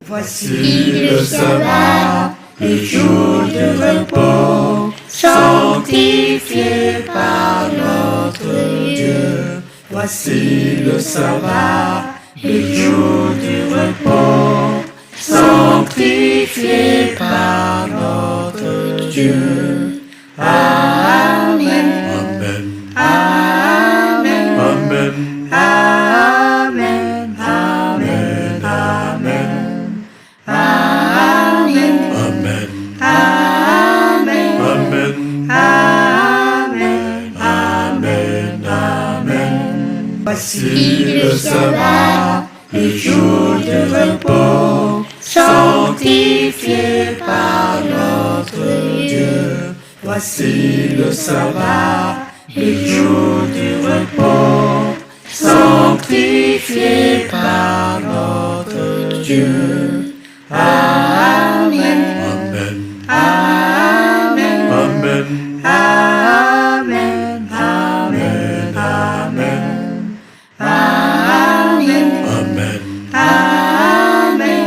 Voici le sabbat, le jour de repos, sanctifié par notre Dieu. Voici le sabbat, le jour du repos, sanctifié par notre Dieu. Amen. Amen. Amen. Amen. Amen. Amen. Amen. Amen. Amen. Amen. Amen. Amen. Amen. Amen. Voici le sabbat, le jour de repos, sanctifié par notre Dieu. Voici le sabbat, le jour du repos, sanctifié par notre Dieu. Amen. Amen. Amen. Amen. Amen. Amen. Amen. Amen. Amen. Amen.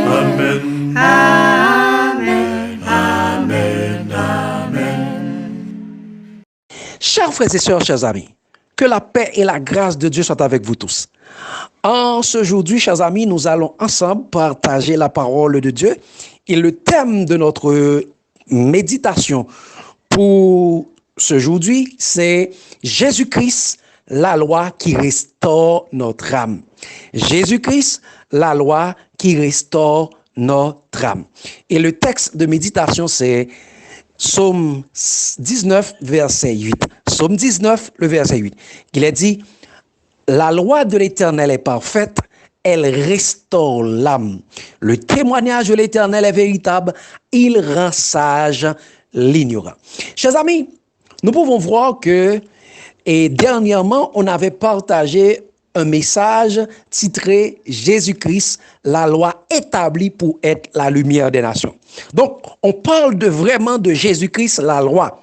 Amen. Amen. Amen. Amen. Chers frères et sœurs, chers amis, que la paix et la grâce de Dieu soient avec vous tous. En ce aujourd'hui, chers amis, nous allons ensemble partager la parole de Dieu et le thème de notre méditation pour ce aujourd'hui, c'est Jésus-Christ, la loi qui restaure notre âme. Jésus-Christ, la loi qui restaure notre âme. Et le texte de méditation, c'est Psaume 19, verset 8. Psaume 19, le verset 8. Il est dit, la loi de l'Éternel est parfaite, elle restaure l'âme. Le témoignage de l'Éternel est véritable, il rend sage l'ignorant. Chers amis, nous pouvons voir que, et dernièrement, on avait partagé un message titré Jésus-Christ, la loi établie pour être la lumière des nations. Donc, on parle vraiment de Jésus-Christ, la loi.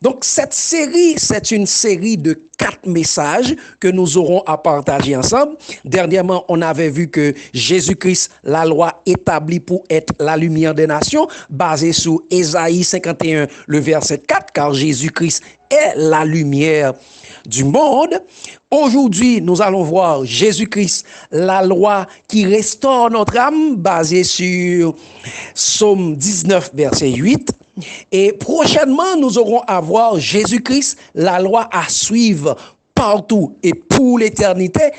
Donc, cette série, c'est une série de 4 messages que nous aurons à partager ensemble. Dernièrement, on avait vu que Jésus-Christ, la loi établie pour être la lumière des nations, basée sur Ésaïe 51, le verset 4, car Jésus-Christ est la lumière du monde. Aujourd'hui, nous allons voir Jésus-Christ, la loi qui restaure notre âme, basée sur Psaume 19, verset 8. Et prochainement, nous aurons à voir Jésus-Christ, la loi à suivre partout et pour l'éternité.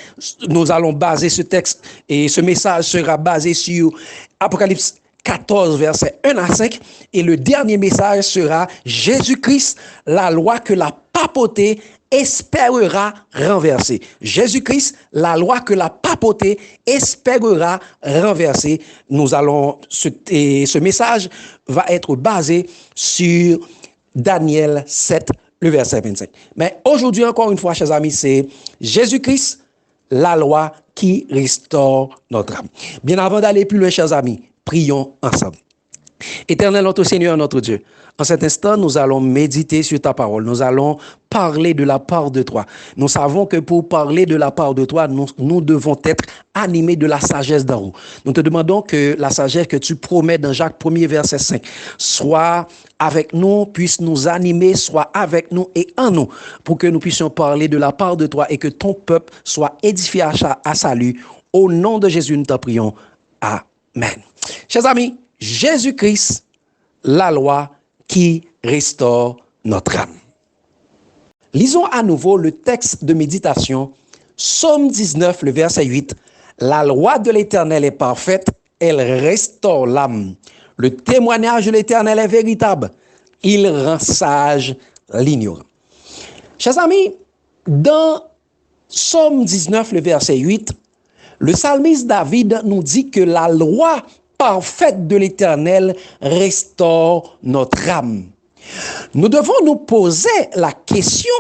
Nous allons baser ce texte et ce message sera basé sur Apocalypse 14, versets 1 à 5. Et le dernier message sera Jésus-Christ, la loi que la papauté espérera renverser. Jésus-Christ, la loi que la papauté espérera renverser. Nous allons, ce message va être basé sur Daniel 7, le verset 25. Mais aujourd'hui, encore une fois, chers amis, c'est Jésus-Christ, la loi qui restaure notre âme. Bien avant d'aller plus loin, chers amis, prions ensemble. Éternel, notre Seigneur, notre Dieu, en cet instant, nous allons méditer sur ta parole. Nous allons parler de la part de toi. Nous savons que pour parler de la part de toi, nous devons être animés de la sagesse d'en haut. Nous te demandons que la sagesse que tu promets dans Jacques 1er, verset 5, soit avec nous, puisse nous animer, soit avec nous et en nous, pour que nous puissions parler de la part de toi et que ton peuple soit édifié à salut. Au nom de Jésus, nous t'en prions. Amen. Chers amis, Jésus-Christ, la loi qui restaure notre âme. Lisons à nouveau le texte de méditation, Psaume 19, le verset 8. La loi de l'Éternel est parfaite, elle restaure l'âme. Le témoignage de l'Éternel est véritable, il rend sage l'ignorant. Chers amis, dans Psaume 19, le verset 8, le psalmiste David nous dit que la loi parfaite de l'Éternel restaure notre âme. Nous devons nous poser la question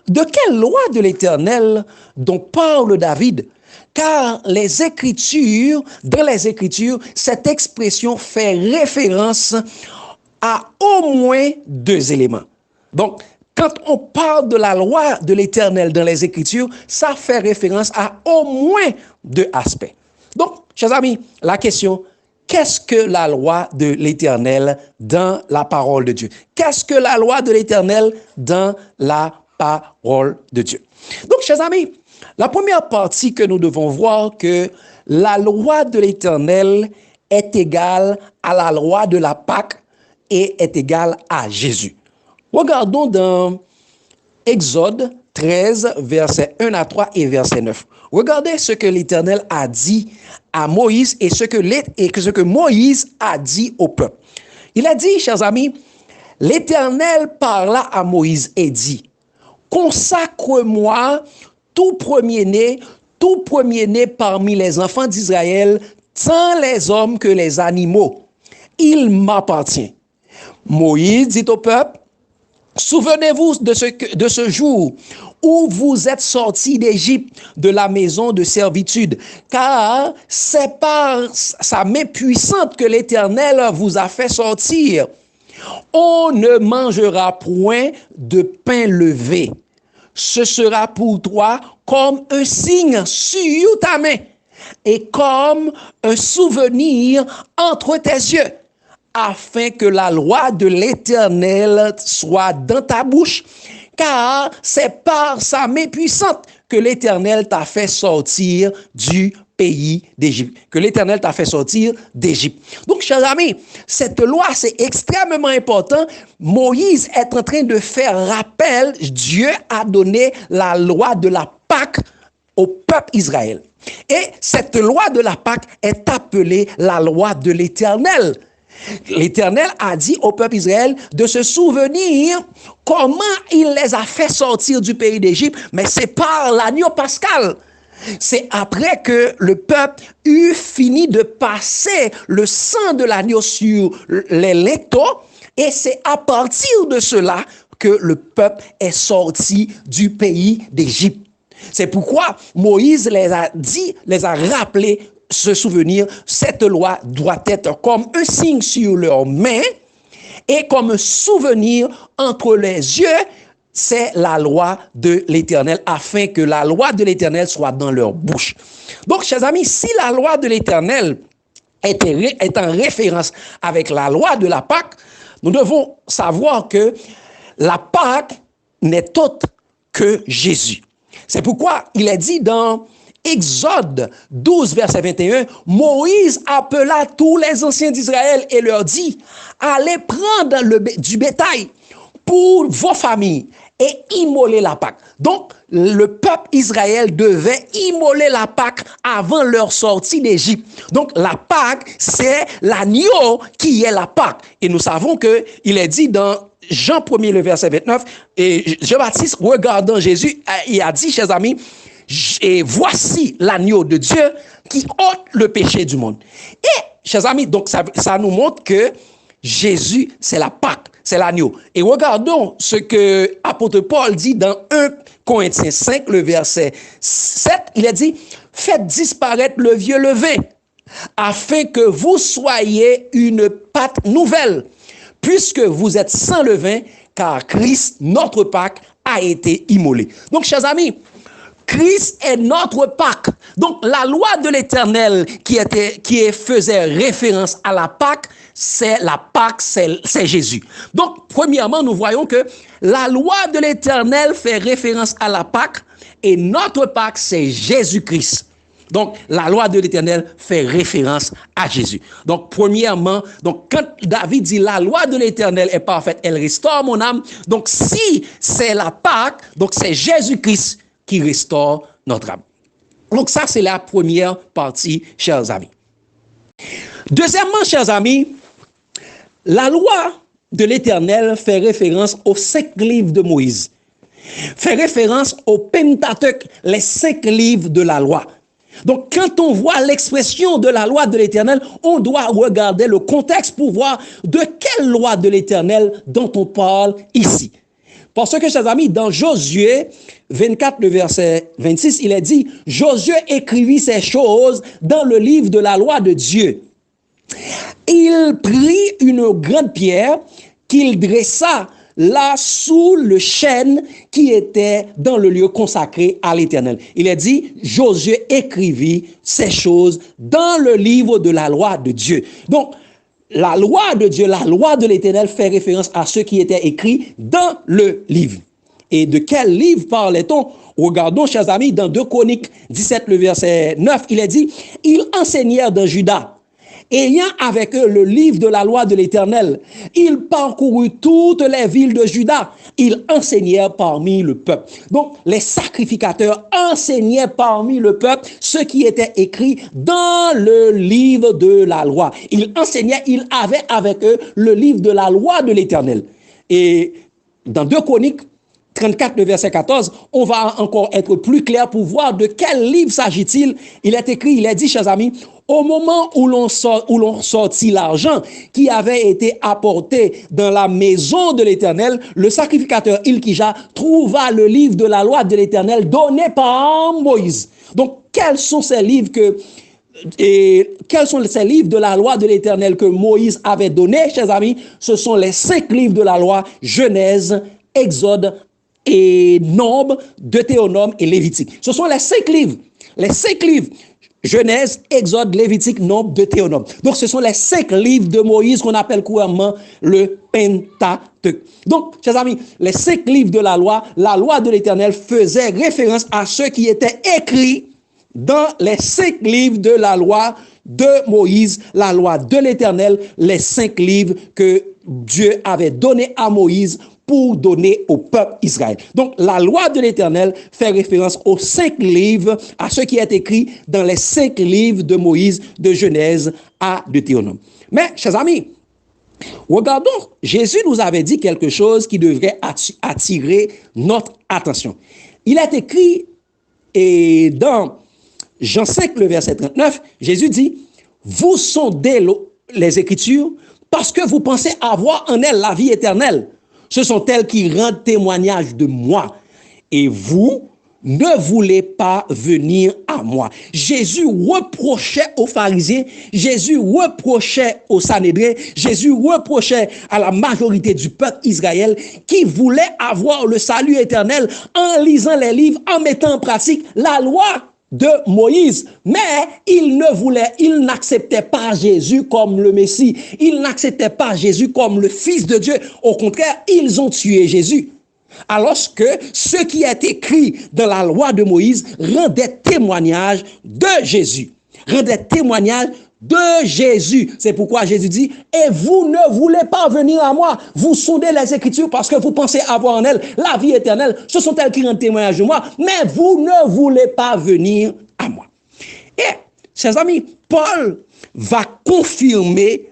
de quelle loi de l'Éternel dont parle David, car dans les Écritures, cette expression fait référence à au moins 2 éléments. Donc, quand on parle de la loi de l'Éternel dans les Écritures, ça fait référence à au moins 2 aspects. Donc, chers amis, la question, Qu'est-ce que la loi de l'Éternel dans la parole de Dieu? Qu'est-ce que la loi de l'Éternel dans la parole de Dieu? Donc, chers amis, la première partie que nous devons voir que la loi de l'Éternel est égale à la loi de la Pâque et est égale à Jésus. Regardons dans Exode 13, versets 1 à 3 et verset 9. Regardez ce que l'Éternel a dit à Moïse et ce que Moïse a dit au peuple. Il a dit, chers amis, l'Éternel parla à Moïse et dit, consacre-moi tout premier-né parmi les enfants d'Israël, tant les hommes que les animaux. Il m'appartient. Moïse dit au peuple, souvenez-vous de ce jour où vous êtes sortis d'Égypte, de la maison de servitude, car c'est par sa main puissante que l'Éternel vous a fait sortir. On ne mangera point de pain levé. Ce sera pour toi comme un signe sur ta main et comme un souvenir entre tes yeux, afin que la loi de l'Éternel soit dans ta bouche, car c'est par sa main puissante que l'Éternel t'a fait sortir du pays d'Égypte, que l'Éternel t'a fait sortir d'Égypte. Donc, chers amis, cette loi, c'est extrêmement important. Moïse est en train de faire rappel, Dieu a donné la loi de la Pâque au peuple Israël. Et cette loi de la Pâque est appelée la loi de l'Éternel. L'Éternel a dit au peuple Israël de se souvenir comment il les a fait sortir du pays d'Égypte, mais c'est par l'agneau pascal. C'est après que le peuple eut fini de passer le sang de l'agneau sur les linteaux, et c'est à partir de cela que le peuple est sorti du pays d'Égypte. C'est pourquoi Moïse les a rappelés ce souvenir. Cette loi doit être comme un signe sur leurs mains et comme un souvenir entre les yeux. C'est la loi de l'Éternel, afin que la loi de l'Éternel soit dans leur bouche. Donc, chers amis, si la loi de l'Éternel est en référence avec la loi de la Pâque, nous devons savoir que la Pâque n'est autre que Jésus. C'est pourquoi il est dit dans Exode 12, verset 21, Moïse appela tous les anciens d'Israël et leur dit, allez prendre du bétail pour vos familles et immoler la Pâque. Donc, le peuple Israël devait immoler la Pâque avant leur sortie d'Égypte. Donc, la Pâque, c'est l'agneau qui est la Pâque. Et nous savons qu'il est dit dans Jean 1er, le verset 29, et Jean-Baptiste, regardant Jésus, il a dit, chers amis, et voici l'agneau de Dieu qui ôte le péché du monde. Et, chers amis, donc ça nous montre que Jésus, c'est la Pâque, c'est l'agneau. Et regardons ce que l'apôtre Paul dit dans 1 Corinthiens 5, le verset 7. Il a dit, faites disparaître le vieux levain, afin que vous soyez une pâte nouvelle, puisque vous êtes sans levain, car Christ, notre Pâque, a été immolé. Donc, chers amis, Christ est notre Pâque. Donc, la loi de l'Éternel qui faisait référence à la Pâque, c'est la Pâque, c'est Jésus. Donc, premièrement, nous voyons que la loi de l'Éternel fait référence à la Pâque et notre Pâque, c'est Jésus-Christ. Donc, la loi de l'Éternel fait référence à Jésus. Donc, premièrement, quand David dit la loi de l'Éternel est parfaite, elle restaure mon âme. Donc, si c'est la Pâque, donc c'est Jésus-Christ qui restaure notre âme. Donc, ça, c'est la première partie, chers amis. Deuxièmement, chers amis, la loi de l'Éternel fait référence aux 5 livres de Moïse. Fait référence au Pentateuque, les 5 livres de la loi. Donc, quand on voit l'expression de la loi de l'Éternel, on doit regarder le contexte pour voir de quelle loi de l'Éternel dont on parle ici. Parce que, chers amis, dans Josué 24, le verset 26, il est dit, Josué écrivit ces choses dans le livre de la loi de Dieu. Il prit une grande pierre qu'il dressa là sous le chêne qui était dans le lieu consacré à l'Éternel. Il est dit, Josué écrivit ces choses dans le livre de la loi de Dieu. Donc, la loi de Dieu, la loi de l'Éternel fait référence à ce qui était écrit dans le livre. Et de quel livre parlait-on? Regardons, chers amis, dans 2 Chroniques 17, le verset 9, il est dit, « Ils enseignèrent dans Juda, ayant avec eux le livre de la loi de l'Éternel. Ils parcoururent toutes les villes de Juda. Ils enseignèrent parmi le peuple. » Donc, les sacrificateurs enseignaient parmi le peuple ce qui était écrit dans le livre de la loi. Ils enseignaient, ils avaient avec eux le livre de la loi de l'Éternel. Et dans 2 Chroniques 34, le verset 14, on va encore être plus clair pour voir de quel livre s'agit-il. Il est écrit, il est dit, chers amis, au moment où l'on sortit l'argent qui avait été apporté dans la maison de l'Éternel, le sacrificateur Ilkija trouva le livre de la loi de l'Éternel donné par Moïse. Donc, quels sont ces livres de la loi de l'Éternel que Moïse avait donnés, chers amis? Ce sont les 5 livres de la loi, Genèse, Exode, et Nombre, Deutéronome et Lévitique. Ce sont les 5 livres. Les 5 livres. Genèse, Exode, Lévitique, Nombre, Deutéronome. Donc, ce sont les 5 livres de Moïse qu'on appelle couramment le Pentateuque. Donc, chers amis, les 5 livres de la loi de l'Éternel faisait référence à ce qui était écrit dans les 5 livres de la loi de Moïse, la loi de l'Éternel, les 5 livres que Dieu avait donnés à Moïse pour donner au peuple Israël. Donc, la loi de l'Éternel fait référence aux 5 livres, à ce qui est écrit dans les 5 livres de Moïse, de Genèse à Deutéronome. Mais, chers amis, regardons, Jésus nous avait dit quelque chose qui devrait attirer notre attention. Il est écrit, et dans Jean 5, le verset 39, Jésus dit, « Vous sondez les Écritures parce que vous pensez avoir en elles la vie éternelle. Ce sont elles qui rendent témoignage de moi. Et vous ne voulez pas venir à moi. » Jésus reprochait aux pharisiens, Jésus reprochait aux Sanhédrins, Jésus reprochait à la majorité du peuple Israël qui voulait avoir le salut éternel en lisant les livres, en mettant en pratique la loi de Moïse. Mais ils n'acceptaient pas Jésus comme le Messie. Ils n'acceptaient pas Jésus comme le Fils de Dieu. Au contraire, ils ont tué Jésus. Alors que ce qui est écrit dans la loi de Moïse rendait témoignage de Jésus. Rendait témoignage de Jésus. C'est pourquoi Jésus dit, et vous ne voulez pas venir à moi. Vous sondez les Écritures parce que vous pensez avoir en elles la vie éternelle. Ce sont elles qui rendent témoignage de moi, mais vous ne voulez pas venir à moi. Et, chers amis, Paul va confirmer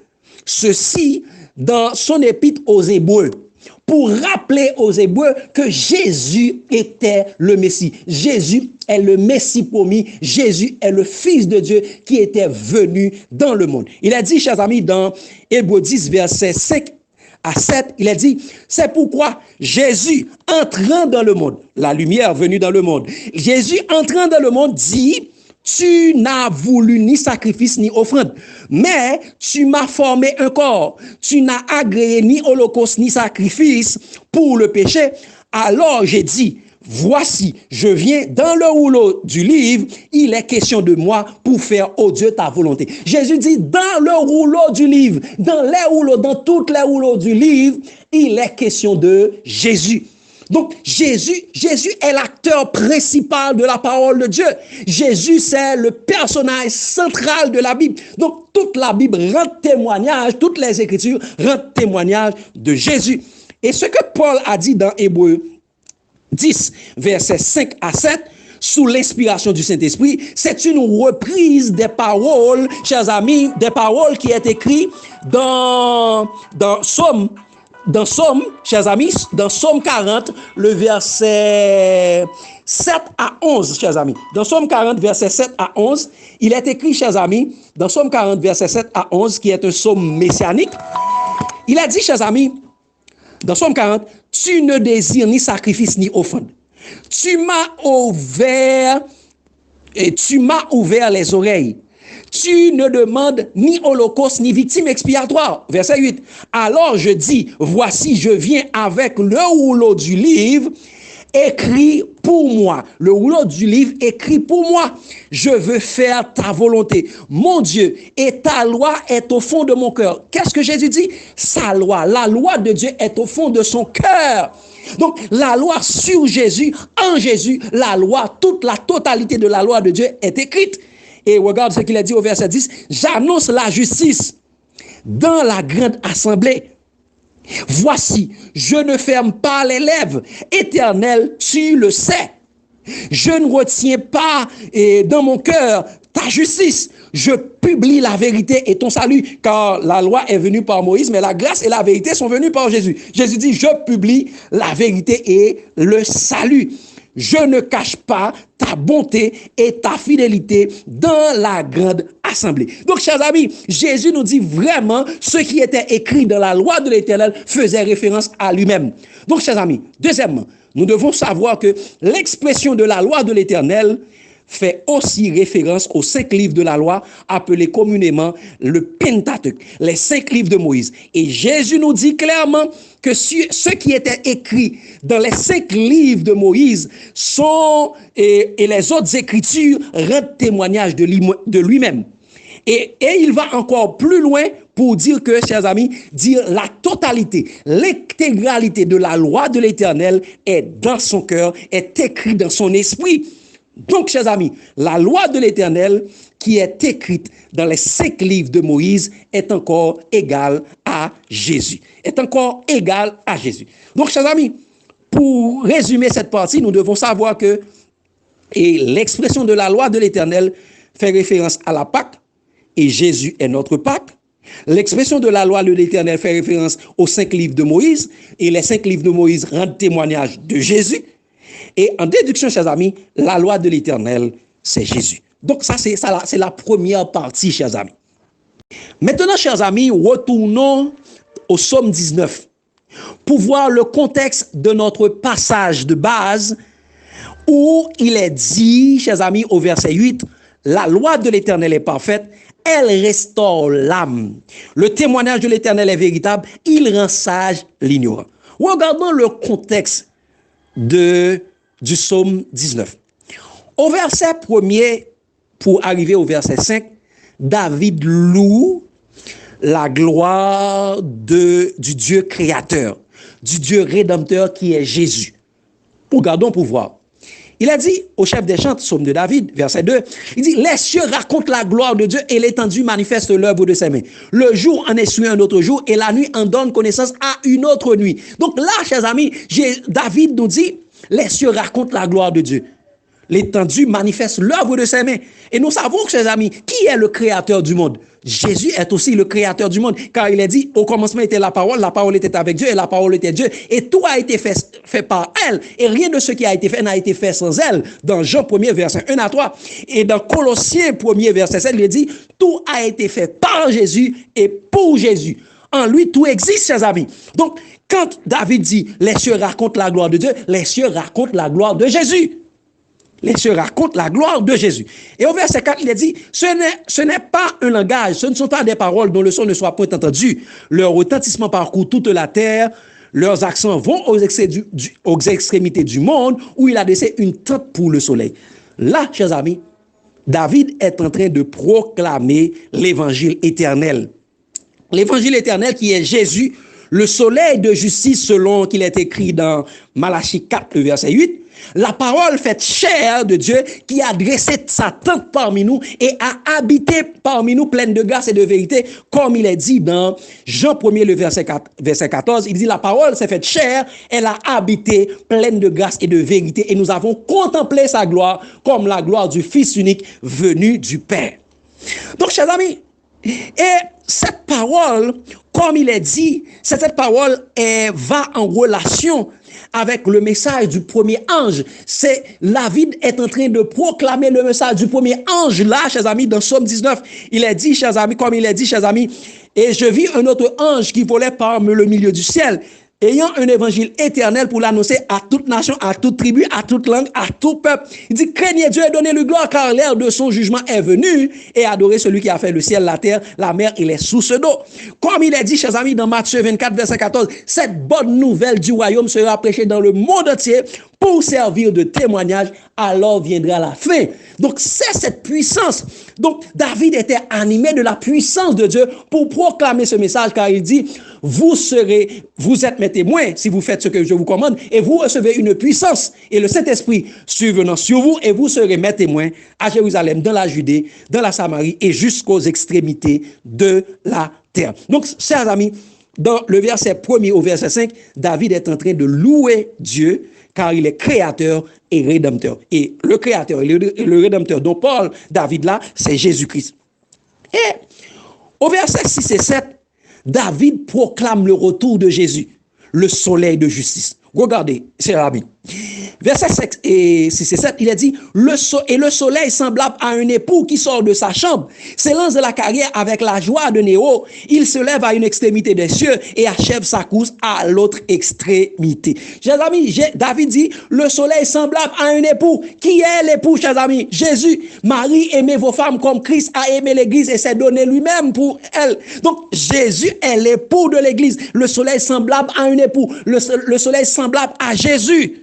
ceci dans son épître aux Hébreux, pour rappeler aux Hébreux que Jésus était le Messie. Jésus est le Messie promis. Jésus est le Fils de Dieu qui était venu dans le monde. Il a dit, chers amis, dans Hébreux 10, versets 5 à 7, il a dit, c'est pourquoi Jésus, entrant dans le monde, la lumière venue dans le monde, Jésus entrant dans le monde dit, tu n'as voulu ni sacrifice ni offrande, mais tu m'as formé un corps. Tu n'as agréé ni holocauste ni sacrifice pour le péché. Alors j'ai dit, voici, je viens dans le rouleau du livre, il est question de moi pour faire, ô Dieu, ta volonté. Jésus dit, dans le rouleau du livre, dans toutes les rouleaux du livre, il est question de Jésus. Donc, Jésus est l'acteur principal de la parole de Dieu. Jésus, c'est le personnage central de la Bible. Donc, toute la Bible rend témoignage, toutes les Écritures rendent témoignage de Jésus. Et ce que Paul a dit dans Hébreux 10, versets 5 à 7, sous l'inspiration du Saint-Esprit, c'est une reprise des paroles, chers amis, des paroles qui est écrites dans Somme, chers amis, dans Somme 40, le verset 7 à 11, chers amis. Dans Somme 40, verset 7 à 11, il est écrit, chers amis, dans Somme 40, verset 7 à 11, qui est un psaume messianique, il a dit, chers amis, dans Somme 40, tu ne désires ni sacrifice ni offrande. Tu m'as ouvert les oreilles. tu ne demandes ni holocauste ni victime expiatoire. Verset 8. Alors je dis, voici, je viens avec le rouleau du livre écrit pour moi. Le rouleau du livre écrit pour moi. Je veux faire ta volonté, mon Dieu, et ta loi est au fond de mon cœur. Qu'est-ce que Jésus dit? Sa loi, la loi de Dieu est au fond de son cœur. Donc, la loi sur Jésus, en Jésus, la loi, toute la totalité de la loi de Dieu est écrite. Et regarde ce qu'il a dit au verset 10. J'annonce la justice dans la grande assemblée. Voici, je ne ferme pas les lèvres. Éternel, tu le sais. Je ne retiens pas dans mon cœur ta justice. Je publie la vérité et ton salut, car la loi est venue par Moïse, mais la grâce et la vérité sont venues par Jésus. Jésus dit, je publie la vérité et le salut. Je ne cache pas ta bonté et ta fidélité dans la grande assemblée. Donc, chers amis, Jésus nous dit vraiment ce qui était écrit dans la loi de l'Éternel faisait référence à lui-même. Donc, chers amis, deuxièmement, nous devons savoir que l'expression de la loi de l'Éternel fait aussi référence aux 5 livres de la loi appelés communément le Pentateuque, les 5 livres de Moïse. Et Jésus nous dit clairement que ce qui était écrit dans les 5 livres de Moïse sont, et les autres écritures rendent témoignage de lui-même. Et il va encore plus loin pour dire que, chers amis, dire la totalité, l'intégralité de la loi de l'Éternel est dans son cœur, est écrite dans son esprit. Donc, chers amis, la loi de l'Éternel qui est écrite dans les 5 livres de Moïse est encore égale à Jésus. Est encore égale à Jésus. Donc, chers amis, pour résumer cette partie, nous devons savoir que l'expression de la loi de l'Éternel fait référence à la Pâque et Jésus est notre Pâque. L'expression de la loi de l'Éternel fait référence aux 5 livres de Moïse et les 5 livres de Moïse rendent témoignage de Jésus. Et en déduction, chers amis, la loi de l'Éternel, c'est Jésus. Donc ça, c'est la première partie, chers amis. Maintenant, chers amis, retournons au psaume 19 pour voir le contexte de notre passage de base où il est dit, chers amis, au verset 8, la loi de l'Éternel est parfaite, elle restaure l'âme. Le témoignage de l'Éternel est véritable, il rend sage l'ignorant. Regardons le contexte du psaume 19. Au verset 1er, pour arriver au verset 5, David loue la gloire du Dieu créateur, du Dieu rédempteur qui est Jésus. Regardons pour voir. Il a dit au chef des chants, psaume de David, verset 2, il dit, les cieux racontent la gloire de Dieu et l'étendue manifeste l'œuvre de ses mains. Le jour en essuie un autre jour et la nuit en donne connaissance à une autre nuit. Donc là, chers amis, David nous dit, les cieux racontent la gloire de Dieu. L'étendue manifeste l'œuvre de ses mains. Et nous savons, chers amis, qui est le créateur du monde? Jésus est aussi le créateur du monde, car il a dit, au commencement était la parole était avec Dieu, et la parole était Dieu, et tout a été fait par elle, et rien de ce qui a été fait n'a été fait sans elle. Dans Jean 1er, verset 1 à 3, et dans Colossiens 1er, verset 7, il dit, tout a été fait par Jésus et pour Jésus. En lui, tout existe, chers amis. Donc, quand David dit, les cieux racontent la gloire de Dieu, les cieux racontent la gloire de Jésus. Les cieux racontent la gloire de Jésus. Et au verset 4, il est dit, ce n'est pas un langage, ce ne sont pas des paroles dont le son ne soit point entendu. Leur retentissement parcourt toute la terre, leurs accents vont aux extrémités du monde, où il a laissé une tente pour le soleil. Là, chers amis, David est en train de proclamer l'évangile éternel. L'évangile éternel qui est Jésus, le soleil de justice selon qu'il est écrit dans Malachie 4, le verset 8. La parole faite chair de Dieu qui a dressé sa tente parmi nous et a habité parmi nous pleine de grâce et de vérité, comme il est dit dans Jean 1er, le verset 14. Il dit, la parole s'est faite chair, elle a habité pleine de grâce et de vérité et nous avons contemplé sa gloire comme la gloire du Fils unique venu du Père. Donc, chers amis, et cette parole, comme il est dit, cette parole va en relation avec le message du premier ange. C'est David est en train de proclamer le message du premier ange là, chers amis, dans Psaume 19. Il est dit, chers amis, comme il est dit, chers amis, et je vis un autre ange qui volait par le milieu du ciel. ayant un évangile éternel pour l'annoncer à toute nation, à toute tribu, à toute langue, à tout peuple. Il dit, craignez Dieu et donnez-lui gloire, car l'heure de son jugement est venue, et adorez celui qui a fait le ciel, la terre, la mer et les sources d'eau. Comme il est dit, chers amis, dans Matthieu 24, verset 14, cette bonne nouvelle du royaume sera prêchée dans le monde entier pour servir de témoignage, alors viendra la fin. Donc, c'est cette puissance. Donc, David était animé de la puissance de Dieu pour proclamer ce message, car il dit, vous êtes mes témoins si vous faites ce que je vous commande, et vous recevez une puissance et le Saint-Esprit survenant sur vous, et vous serez mes témoins à Jérusalem, dans la Judée, dans la Samarie et jusqu'aux extrémités de la terre. Donc, chers amis, dans le verset 1er au verset 5, David est en train de louer Dieu, car il est créateur et rédempteur. Et le créateur et le rédempteur dont parle David là, c'est Jésus-Christ. Et au verset 6 et 7, David proclame le retour de Jésus, le soleil de justice. Regardez, c'est Rabbi. Verset 6 et 7, il a dit, le soleil semblable à un époux qui sort de sa chambre, s'élance de la carrière avec la joie de Néo, il se lève à une extrémité des cieux et achève sa course à l'autre extrémité. Chers amis, David dit, le soleil semblable à un époux. Qui est l'époux, chers amis? Jésus. Marie, aimez vos femmes comme Christ a aimé l'église et s'est donné lui-même pour elle. Donc, Jésus est l'époux de l'église. Le soleil semblable à un époux. Le soleil semblable à Jésus.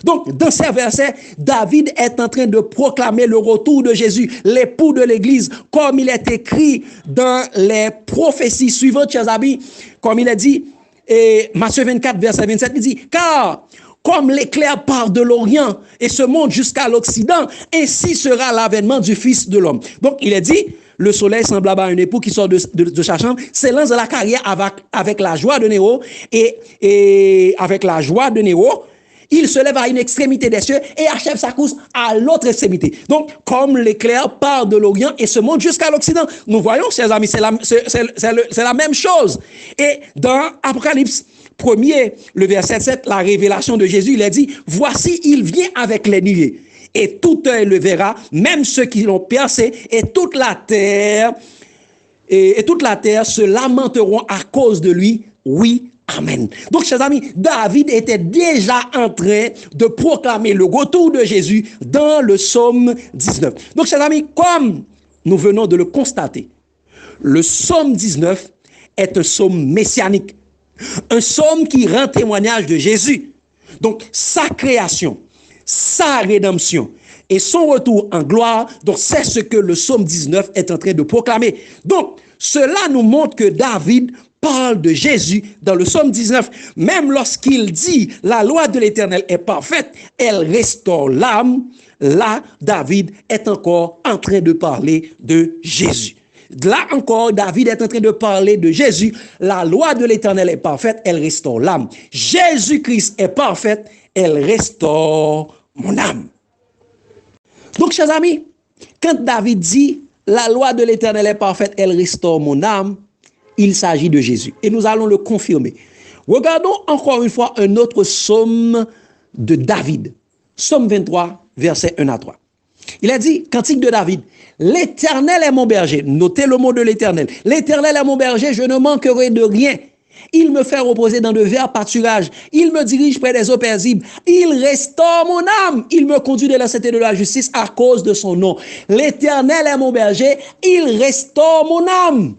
Donc, dans ces versets, David est en train de proclamer le retour de Jésus, l'époux de l'Église, comme il est écrit dans les prophéties suivantes, chers amis, comme il est dit, et Matthieu 24, verset 27, il dit, car comme l'éclair part de l'Orient et se monte jusqu'à l'Occident, ainsi sera l'avènement du Fils de l'homme. Donc, il est dit, le soleil semblable à un époux qui sort de sa chambre, s'élance de la carrière avec la joie de Néo, et avec la joie de Néo, il se lève à une extrémité des cieux et achève sa course à l'autre extrémité. Donc, comme l'éclair part de l'Orient et se monte jusqu'à l'Occident. Nous voyons, chers amis, c'est la même chose. Et dans Apocalypse 1er, le verset 7, la révélation de Jésus, il a dit, voici, il vient avec les nuées. Et tout œil le verra, même ceux qui l'ont percé, et toute la terre se lamenteront à cause de lui. Oui, amen. Donc, chers amis, David était déjà en train de proclamer le retour de Jésus dans le psaume 19. Donc, chers amis, comme nous venons de le constater, le psaume 19 est un psaume messianique, un psaume qui rend témoignage de Jésus. Donc, sa création, sa rédemption et son retour en gloire, donc c'est ce que le psaume 19 est en train de proclamer. Donc, cela nous montre que David parle de Jésus dans le psaume 19. Même lorsqu'il dit la loi de l'Éternel est parfaite, elle restaure l'âme. Là, David est encore en train de parler de Jésus. Là encore, David est en train de parler de Jésus. La loi de l'Éternel est parfaite, elle restaure l'âme. Jésus-Christ est parfaite, elle restaure mon âme. Donc, chers amis, quand David dit la loi de l'Éternel est parfaite, elle restaure mon âme, il s'agit de Jésus. Et nous allons le confirmer. Regardons encore une fois un autre psaume de David. Psaume 23, versets 1 à 3. Il a dit, cantique de David, l'Éternel est mon berger. Notez le mot de l'Éternel. L'Éternel est mon berger, je ne manquerai de rien. Il me fait reposer dans de verts pâturages. Il me dirige près des eaux paisibles. Il restaure mon âme. Il me conduit de la sainteté de la justice à cause de son nom. L'Éternel est mon berger. Il restaure mon âme.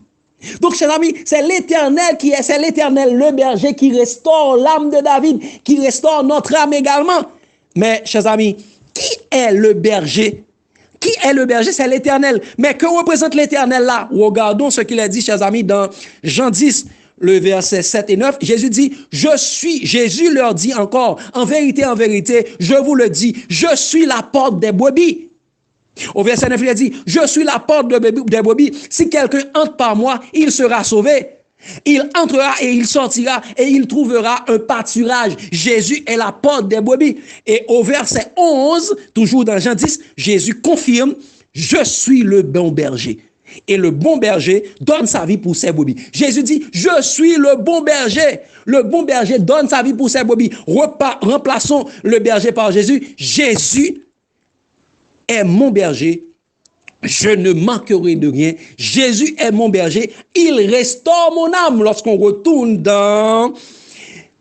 Donc, chers amis, c'est l'Éternel le berger qui restaure l'âme de David, qui restaure notre âme également. Mais, chers amis, qui est le berger? Qui est le berger? C'est l'Éternel. Mais que représente l'Éternel là? Regardons ce qu'il a dit, chers amis, dans Jean 10, le verset 7 et 9. Jésus leur dit encore, en vérité, je vous le dis, je suis la porte des brebis. Au verset 9, il a dit, je suis la porte des brebis. Si quelqu'un entre par moi, il sera sauvé. Il entrera et il sortira et il trouvera un pâturage. Jésus est la porte des brebis. Et au verset 11, toujours dans Jean 10, Jésus confirme, je suis le bon berger. Et le bon berger donne sa vie pour ses brebis. Jésus dit, je suis le bon berger. Le bon berger donne sa vie pour ses brebis. Remplaçons le berger par Jésus. Jésus est mon berger, je ne manquerai de rien. Jésus est mon berger, il restaure mon âme. Lorsqu'on retourne dans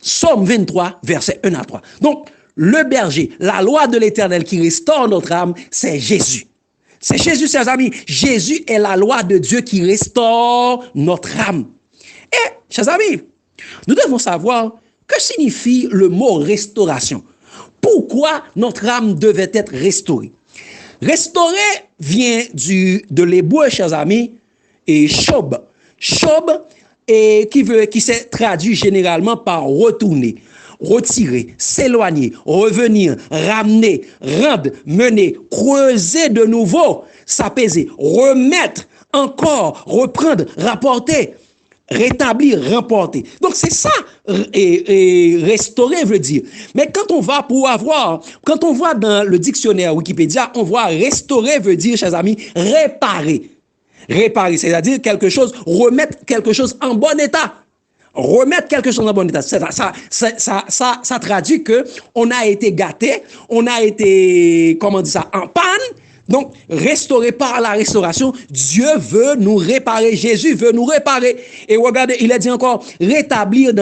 Psaume 23, versets 1 à 3. Donc, le berger, la loi de l'Éternel qui restaure notre âme, c'est Jésus. C'est Jésus, chers amis. Jésus est la loi de Dieu qui restaure notre âme. Et, chers amis, nous devons savoir que signifie le mot restauration. Pourquoi notre âme devait être restaurée? Restaurer vient de l'hébreu, chers amis, et shob. Shob, qui s'est traduit généralement par retourner, retirer, s'éloigner, revenir, ramener, rendre, mener, creuser de nouveau, s'apaiser, remettre, encore, reprendre, rapporter, rétablir, remporter. Donc c'est ça, et restaurer veut dire. Mais quand on va quand on voit dans le dictionnaire Wikipédia, on voit restaurer veut dire, chers amis, réparer. Réparer, c'est-à-dire quelque chose, remettre quelque chose en bon état. Remettre quelque chose en bon état. Ça traduit que on a été gâté, on a été, comment dire ça, en panne. Donc, restaurer par la restauration, Dieu veut nous réparer, Jésus veut nous réparer. Et regardez, il a dit encore, rétablir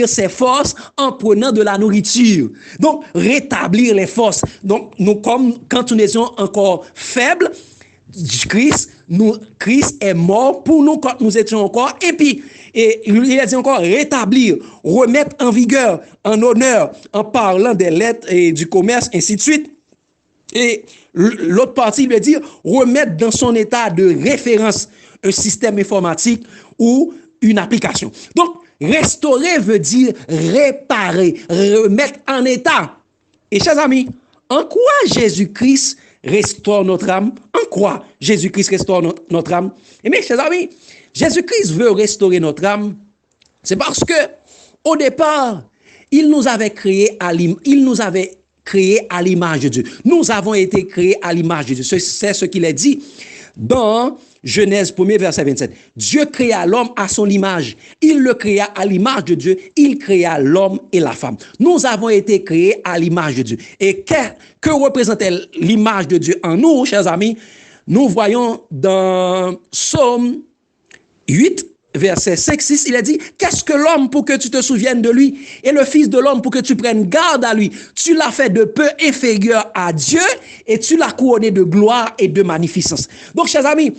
ses forces en prenant de la nourriture. Donc, rétablir les forces. Donc, nous, comme quand nous étions encore faibles, Christ est mort pour nous quand nous étions encore impies. Et il a dit encore rétablir, remettre en vigueur, en honneur, en parlant des lettres et du commerce, ainsi de suite. Et l'autre partie, il veut dire remettre dans son état de référence un système informatique ou une application. Donc, restaurer veut dire réparer, remettre en état. Et chers amis, en quoi Jésus-Christ restaure notre âme? En quoi Jésus-Christ restaure notre âme? Eh bien, chers amis, Jésus-Christ veut restaurer notre âme. C'est parce que, au départ, il nous avait créé à l'image de Dieu. Nous avons été créés à l'image de Dieu. C'est ce qu'il a dit dans Genèse 1er, verset 27. Dieu créa l'homme à son image. Il le créa à l'image de Dieu. Il créa l'homme et la femme. Nous avons été créés à l'image de Dieu. Et que représentait l'image de Dieu en nous, chers amis? Nous voyons dans Psaume 8, verset 5-6, il a dit, qu'est-ce que l'homme pour que tu te souviennes de lui et le fils de l'homme pour que tu prennes garde à lui? Tu l'as fait de peu inférieur à Dieu et tu l'as couronné de gloire et de magnificence. Donc, chers amis,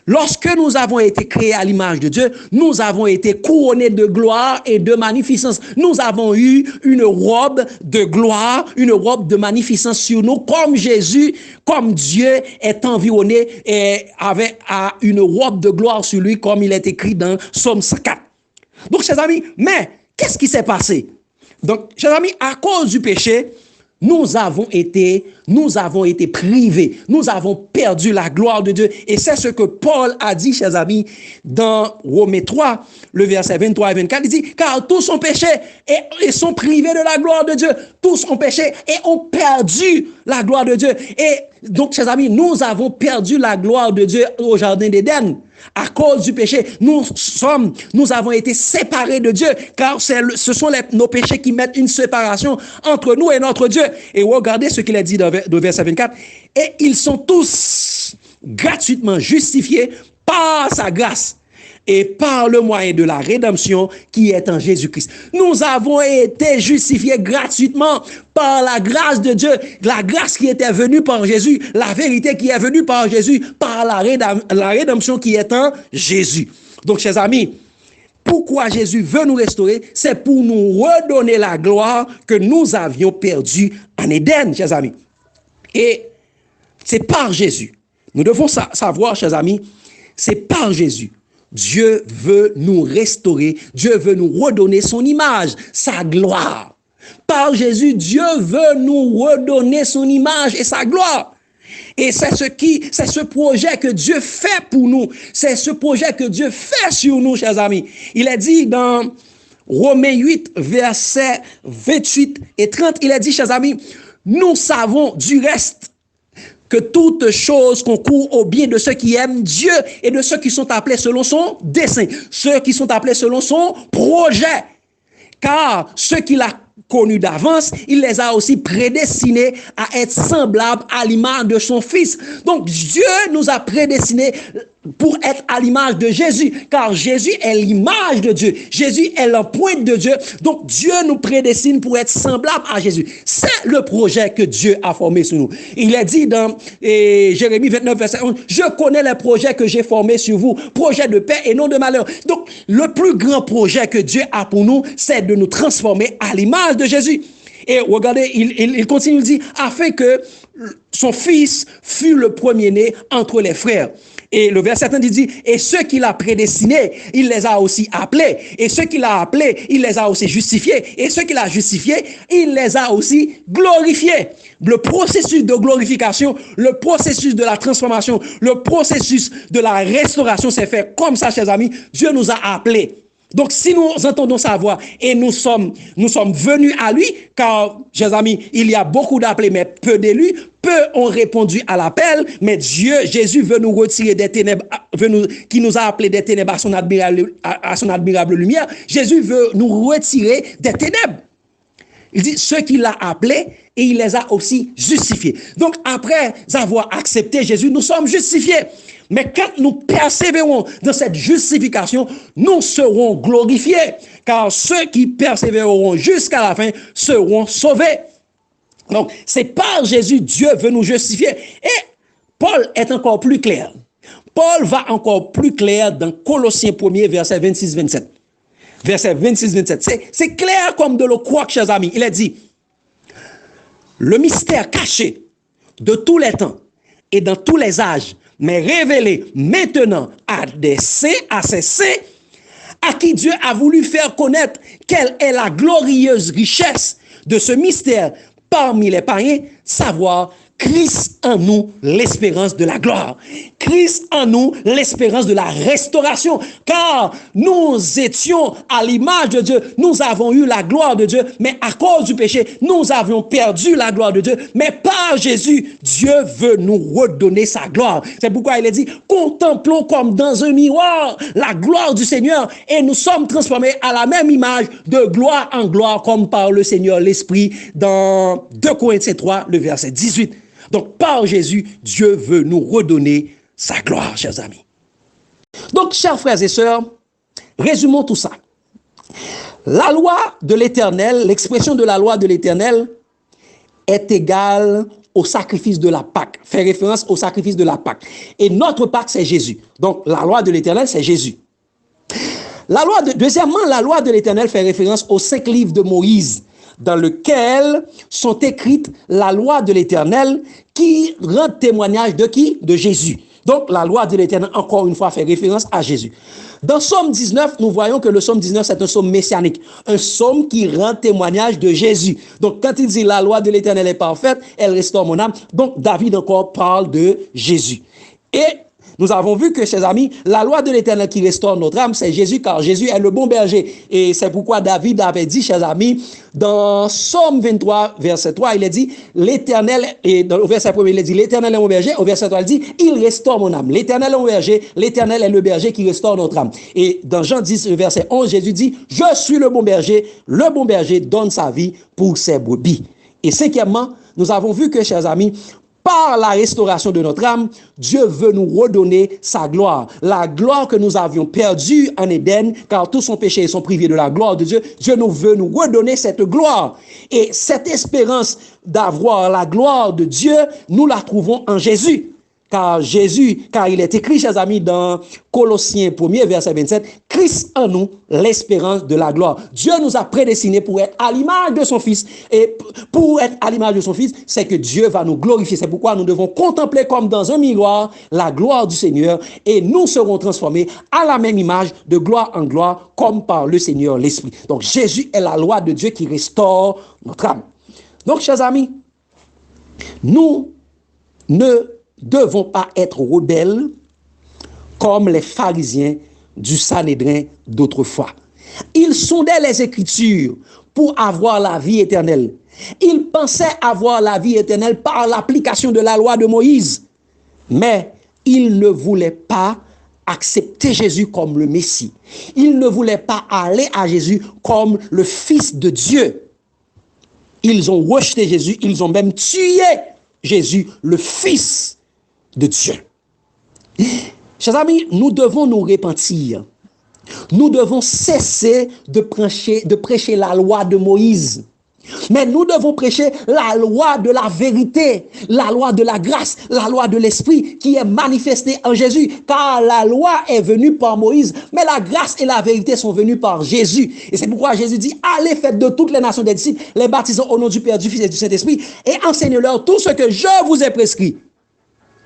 lorsque nous avons été créés à l'image de Dieu, nous avons été couronnés de gloire et de magnificence. Nous avons eu une robe de gloire, une robe de magnificence sur nous, comme Jésus, comme Dieu est environné et avait une robe de gloire sur lui, comme il est écrit dans Psaume 104. Donc, chers amis, mais qu'est-ce qui s'est passé? Donc, chers amis, à cause du péché, nous avons été privés, nous avons perdu la gloire de Dieu. Et c'est ce que Paul a dit, chers amis, dans Romains 3, le verset 23 et 24. Il dit, car tous ont péché et sont privés de la gloire de Dieu. Tous ont péché et ont perdu la gloire de Dieu. Et donc, chers amis, nous avons perdu la gloire de Dieu au jardin d'Éden. À cause du péché, nous avons été séparés de Dieu, car ce sont nos péchés qui mettent une séparation entre nous et notre Dieu. Et regardez ce qu'il a dit dans verset 24. Et ils sont tous gratuitement justifiés par sa grâce et par le moyen de la rédemption qui est en Jésus-Christ. Nous avons été justifiés gratuitement par la grâce de Dieu, la grâce qui était venue par Jésus, la vérité qui est venue par Jésus, par la rédemption qui est en Jésus. Donc, chers amis, pourquoi Jésus veut nous restaurer? C'est pour nous redonner la gloire que nous avions perdue en Éden, chers amis. Et c'est par Jésus. Nous devons savoir, chers amis, c'est par Jésus. Dieu veut nous restaurer, Dieu veut nous redonner son image, sa gloire. Par Jésus, Dieu veut nous redonner son image et sa gloire. Et c'est ce projet que Dieu fait pour nous. C'est ce projet que Dieu fait sur nous, chers amis. Il a dit dans Romains 8, versets 28 et 30, il a dit, chers amis, nous savons du reste que toute chose concourt au bien de ceux qui aiment Dieu et de ceux qui sont appelés selon son dessein, ceux qui sont appelés selon son projet. Car ceux qu'il a connus d'avance, il les a aussi prédestinés à être semblables à l'image de son Fils. Donc Dieu nous a prédestinés pour être à l'image de Jésus, car Jésus est l'image de Dieu. Jésus est l'empreinte de Dieu. Donc Dieu nous prédestine pour être semblable à Jésus. C'est le projet que Dieu a formé sur nous. Il est dit dans Jérémie 29, verset 11, « Je connais les projets que j'ai formés sur vous, projets de paix et non de malheur. » Donc le plus grand projet que Dieu a pour nous, c'est de nous transformer à l'image de Jésus. Et regardez, il continue, il dit, afin que son fils fût le premier-né entre les frères. Et le verset 7 dit, et ceux qu'il a prédestinés, il les a aussi appelés. Et ceux qu'il a appelés, il les a aussi justifiés. Et ceux qu'il a justifiés, il les a aussi glorifiés. Le processus de glorification, le processus de la transformation, le processus de la restauration s'est fait comme ça, chers amis. Dieu nous a appelés. Donc, si nous entendons sa voix et nous sommes venus à lui, car, chers amis, il y a beaucoup d'appelés, mais peu d'élus, peu ont répondu à l'appel, mais Jésus veut nous retirer des ténèbres, qui nous a appelés des ténèbres à son admirable lumière. Jésus veut nous retirer des ténèbres. Il dit, ceux qu'il a appelés, et il les a aussi justifiés. Donc, après avoir accepté Jésus, nous sommes justifiés. Mais quand nous persévérons dans cette justification, nous serons glorifiés, car ceux qui persévéreront jusqu'à la fin seront sauvés. Donc, c'est par Jésus, Dieu veut nous justifier. Et Paul est encore plus clair. Paul va encore plus clair dans Colossiens 1er, verset 26-27. Verset 26-27. C'est clair comme de l'eau croque, chers amis. Il a dit, le mystère caché de tous les temps et dans tous les âges, mais révélé maintenant à ses saints, à qui Dieu a voulu faire connaître quelle est la glorieuse richesse de ce mystère parmi les païens, savoir Christ en nous, l'espérance de la gloire. Christ en nous, l'espérance de la restauration. Car nous étions à l'image de Dieu. Nous avons eu la gloire de Dieu. Mais à cause du péché, nous avions perdu la gloire de Dieu. Mais par Jésus, Dieu veut nous redonner sa gloire. C'est pourquoi il est dit, contemplons comme dans un miroir la gloire du Seigneur. Et nous sommes transformés à la même image de gloire en gloire, comme par le Seigneur l'Esprit dans 2 Corinthiens 3, le verset 18. Donc, par Jésus, Dieu veut nous redonner sa gloire, chers amis. Donc, chers frères et sœurs, résumons tout ça. La loi de l'Éternel, l'expression de la loi de l'Éternel est égale au sacrifice de la Pâque, fait référence au sacrifice de la Pâque. Et notre Pâque, c'est Jésus. Donc, la loi de l'Éternel, c'est Jésus. Deuxièmement, la loi de l'Éternel fait référence aux 5 livres de Moïse, dans lequel sont écrites la loi de l'Éternel qui rend témoignage de qui? De Jésus. Donc, la loi de l'Éternel, encore une fois, fait référence à Jésus. Dans Psaume 19, nous voyons que le Psaume 19, c'est un psaume messianique, un psaume qui rend témoignage de Jésus. Donc, quand il dit la loi de l'Éternel est parfaite, elle restaure mon âme, donc David encore parle de Jésus. Et nous avons vu que, chers amis, la loi de l'Éternel qui restaure notre âme, c'est Jésus, car Jésus est le bon berger. Et c'est pourquoi David avait dit, chers amis, dans Psaume 23, verset 3, il a dit, l'Éternel, et au verset 1er, il a dit, l'Éternel est mon berger. Au verset 3, il dit, il restaure mon âme. L'Éternel est mon berger, l'Éternel est le berger qui restaure notre âme. Et dans Jean 10, verset 11, Jésus dit, je suis le bon berger donne sa vie pour ses brebis. Et cinquièmement, nous avons vu que, chers amis, par la restauration de notre âme, Dieu veut nous redonner sa gloire. La gloire que nous avions perdue en Éden, car tous sont péchés et sont privés de la gloire de Dieu. Dieu veut nous redonner cette gloire. Et cette espérance d'avoir la gloire de Dieu, nous la trouvons en Jésus. Car il est écrit, chers amis, dans Colossiens 1er, verset 27, Christ en nous, l'espérance de la gloire. Dieu nous a prédestinés pour être à l'image de son Fils. Et pour être à l'image de son Fils, c'est que Dieu va nous glorifier. C'est pourquoi nous devons contempler comme dans un miroir la gloire du Seigneur et nous serons transformés à la même image de gloire en gloire comme par le Seigneur l'Esprit. Donc Jésus est la loi de Dieu qui restaure notre âme. Donc, chers amis, nous ne devons pas être rebelles comme les pharisiens du Sanhédrin d'autrefois. Ils sondaient les Écritures pour avoir la vie éternelle. Ils pensaient avoir la vie éternelle par l'application de la loi de Moïse. Mais ils ne voulaient pas accepter Jésus comme le Messie. Ils ne voulaient pas aller à Jésus comme le Fils de Dieu. Ils ont rejeté Jésus, ils ont même tué Jésus, le Fils de Dieu. Chers amis, nous devons nous repentir. Nous devons cesser de prêcher la loi de Moïse. Mais nous devons prêcher la loi de la vérité, la loi de la grâce, la loi de l'esprit qui est manifestée en Jésus. Car la loi est venue par Moïse, mais la grâce et la vérité sont venues par Jésus. Et c'est pourquoi Jésus dit, allez, faites de toutes les nations des disciples, les baptisant au nom du Père, du Fils et du Saint-Esprit, et enseignez-leur tout ce que je vous ai prescrit.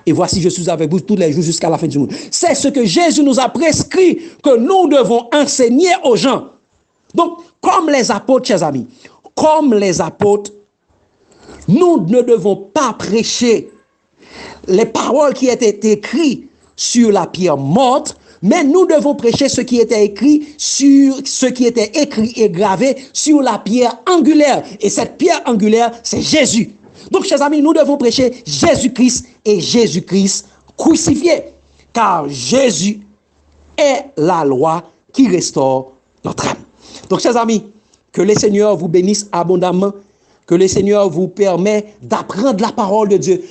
Et voici, je suis avec vous tous les jours jusqu'à la fin du monde. C'est ce que Jésus nous a prescrit que nous devons enseigner aux gens. Donc, comme les apôtres, chers amis, comme les apôtres, nous ne devons pas prêcher les paroles qui étaient écrites sur la pierre morte, mais nous devons prêcher ce qui était écrit et gravé sur la pierre angulaire. Et cette pierre angulaire, c'est Jésus. Donc, chers amis, nous devons prêcher Jésus-Christ et Jésus-Christ crucifié. Car Jésus est la loi qui restaure notre âme. Donc, chers amis, que le Seigneur vous bénisse abondamment, que le Seigneur vous permet d'apprendre la parole de Dieu.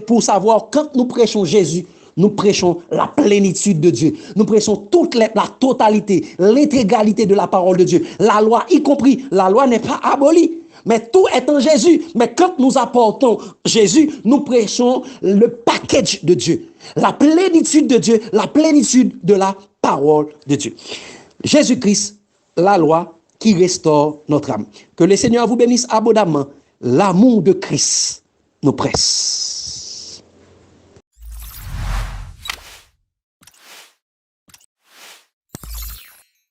Pour savoir, quand nous prêchons Jésus, nous prêchons la plénitude de Dieu. Nous prêchons la totalité, l'intégralité de la parole de Dieu. La loi, y compris, la loi n'est pas abolie. Mais tout est en Jésus. Mais quand nous apportons Jésus, nous prêchons le package de Dieu. La plénitude de Dieu, la plénitude de la parole de Dieu. Jésus-Christ, la loi qui restaure notre âme. Que le Seigneur vous bénisse abondamment. L'amour de Christ nous presse.